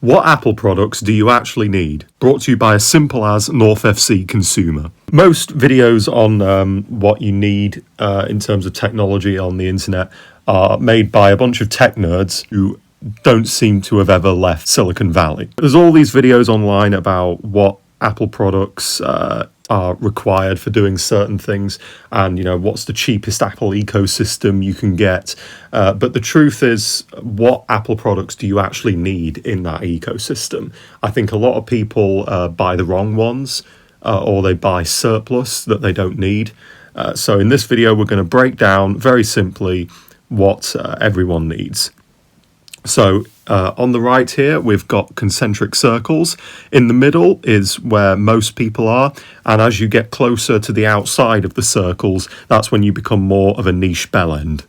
What Apple products do you actually need? Brought to you by as simple as North FC Consumer. Most videos on what you need in terms of technology on the internet are made by a bunch of tech nerds who don't seem to have ever left Silicon Valley. There's all these videos online about what Apple products are required for doing certain things, and what's the cheapest Apple ecosystem you can get, but the truth is, what Apple products do you actually need in that ecosystem? I think a lot of people buy the wrong ones, or they buy surplus that they don't need. So in this video we're going to break down very simply what everyone needs. So on the right here, we've got concentric circles. In the middle is where most people are. And as you get closer to the outside of the circles, that's when you become more of a niche bellend.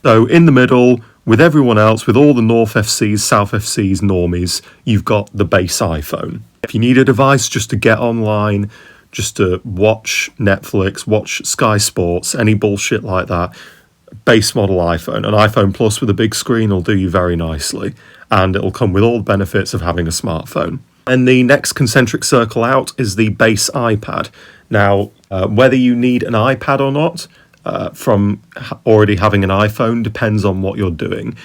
So in the middle, with everyone else, with all the North FCs, South FCs, normies, you've got the base iPhone. If you need a device just to get online, just to watch Netflix, watch Sky Sports, any bullshit like that, base model iPhone, an iPhone Plus with a big screen will do you very nicely, and it'll come with all the benefits of having a smartphone. And the next concentric circle out is the base iPad. Now, whether you need an iPad or not, from already having an iPhone depends on what you're doing.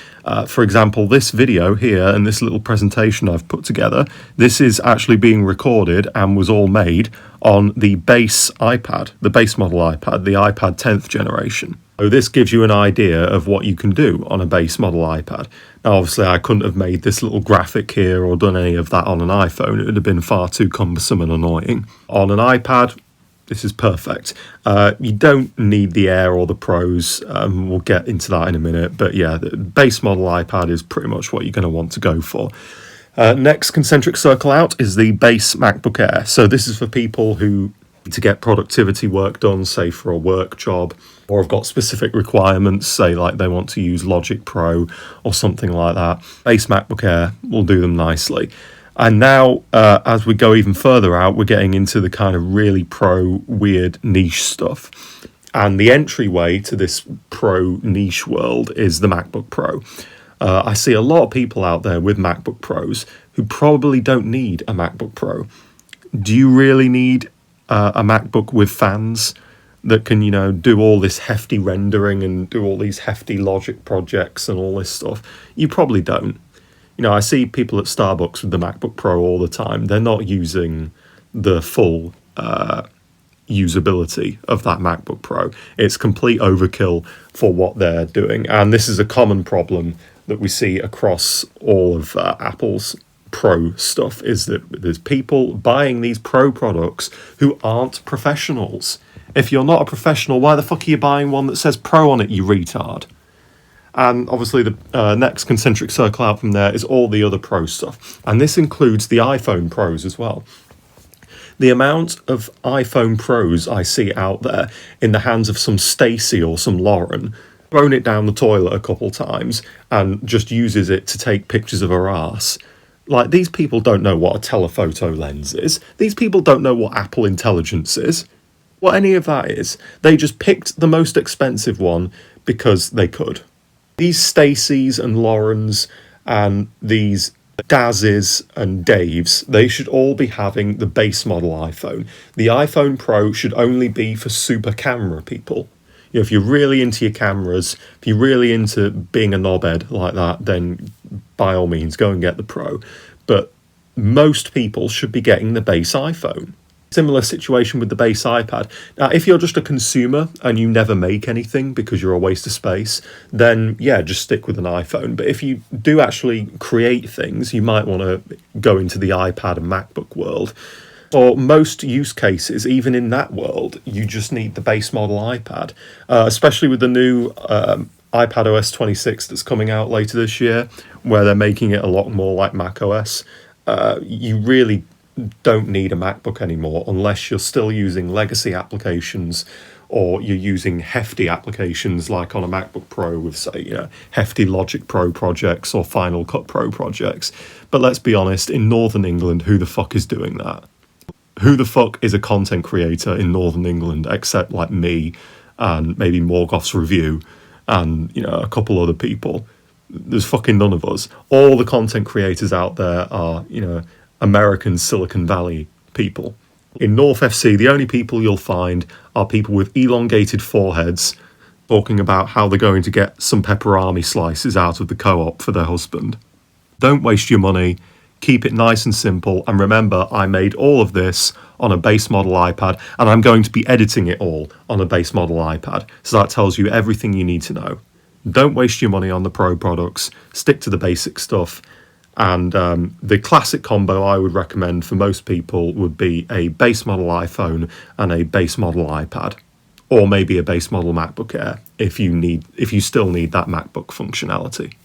For example, this video here and this little presentation I've put together, this is actually being recorded and was all made on the base iPad, the base model iPad, the iPad 10th generation. So this gives you an idea of what you can do on a base model iPad. Now, obviously, I couldn't have made this little graphic here or done any of that on an iPhone. It would have been far too cumbersome and annoying. On an iPad, this is perfect. You don't need the Air or the Pros. We'll get into that in a minute. But yeah, the base model iPad is pretty much what you're going to want to go for. Next concentric circle out is the base MacBook Air. So this is for people who need to get productivity work done, say for a work job, or have got specific requirements, say like they want to use Logic Pro or something like that. Base MacBook Air will do them nicely. And now, as we go even further out, we're getting into the kind of really pro, weird niche stuff. And the entryway to this pro niche world is the MacBook Pro. I see a lot of people out there with MacBook Pros who probably don't need a MacBook Pro. Do you really need a MacBook with fans that can, do all this hefty rendering and do all these hefty Logic projects and all this stuff? You probably don't. I see people at Starbucks with the MacBook Pro all the time. They're not using the full usability of that MacBook Pro. It's complete overkill for what they're doing. And this is a common problem that we see across all of Apple's Pro stuff, is that there's people buying these Pro products who aren't professionals. If you're not a professional, why the fuck are you buying one that says Pro on it, you retard? And obviously the next concentric circle out from there is all the other Pro stuff. And this includes the iPhone Pros as well. The amount of iPhone Pros I see out there in the hands of some Stacy or some Lauren, thrown it down the toilet a couple times and just uses it to take pictures of her ass. Like, these people don't know what a telephoto lens is. These people don't know what Apple Intelligence is. What any of that is. They just picked the most expensive one because they could. These Stacys and Laurens and these Dazes and Daves, they should all be having the base model iPhone. The iPhone Pro should only be for super camera people. If you're really into your cameras, if you're really into being a knobhead like that, then by all means go and get the Pro. But most people should be getting the base iPhone. Similar situation with the base iPad. Now, if you're just a consumer and you never make anything because you're a waste of space, then yeah, just stick with an iPhone. But if you do actually create things, you might want to go into the iPad and MacBook world. For most use cases, even in that world, you just need the base model iPad, especially with the new iPad OS 26 that's coming out later this year, where they're making it a lot more like Mac OS. You really don't need a MacBook anymore unless you're still using legacy applications, or you're using hefty applications like on a MacBook Pro with, say, hefty Logic Pro projects or Final Cut Pro projects. But let's be honest, in Northern England, who the fuck is doing that? Who the fuck is a content creator in Northern England except like me and maybe Morgoth's Review and a couple other people? there's fucking none of us. All the content creators out there are, American Silicon Valley people. In North FC, the only people you'll find are people with elongated foreheads talking about how they're going to get some pepperami slices out of the co-op for their husband. Don't waste your money. Keep it nice and simple. And remember, I made all of this on a base model iPad, and I'm going to be editing it all on a base model iPad. So that tells you everything you need to know. Don't waste your money on the pro products. Stick to the basic stuff. And the classic combo I would recommend for most people would be a base model iPhone and a base model iPad, or maybe a base model MacBook Air if you still need that MacBook functionality.